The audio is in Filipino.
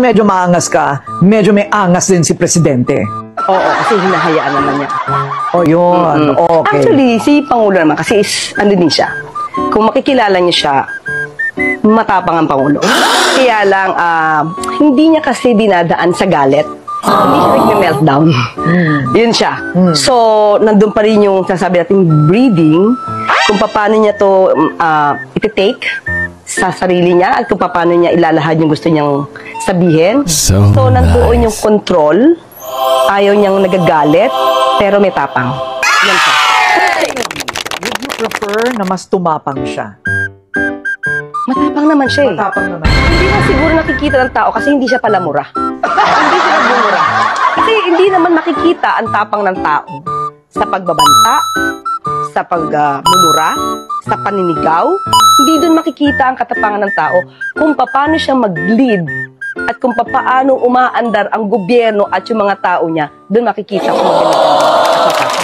Medyo maangas ka, medyo may angas din si Presidente. Oo, kasi hinahayaan naman niya. O yun, okay. Actually, si Pangulo naman kasi ano din siya. Kung makikilala niyo siya, matapang ang Pangulo. Kaya lang, hindi niya kasi dinadaan sa galit. Hindi siya nag-meltdown. Yun siya. So, nandun pa rin yung sasabi natin breathing, kung paano niya to iti-take sa sarili niya at kung paano niya ilalahad yung gusto niyang sabihin. So nandoon yung control, ayaw niyang nagagalit, pero may tapang. Yan siya. Would you prefer na mas tumapang siya? Matapang naman siya eh. Matapang naman. Hindi na siguro nakikita ng tao kasi hindi siya pala mura. Hindi siya nagbumura. Kasi hindi naman makikita ang tapang ng tao sa pagbabanta, sa pagmumura, sa paninigaw. Hindi doon makikita ang katapangan ng tao kung paano siya mag-lead at kung paano umaandar ang gobyerno at yung mga tao niya. Doon makikita kung maganda.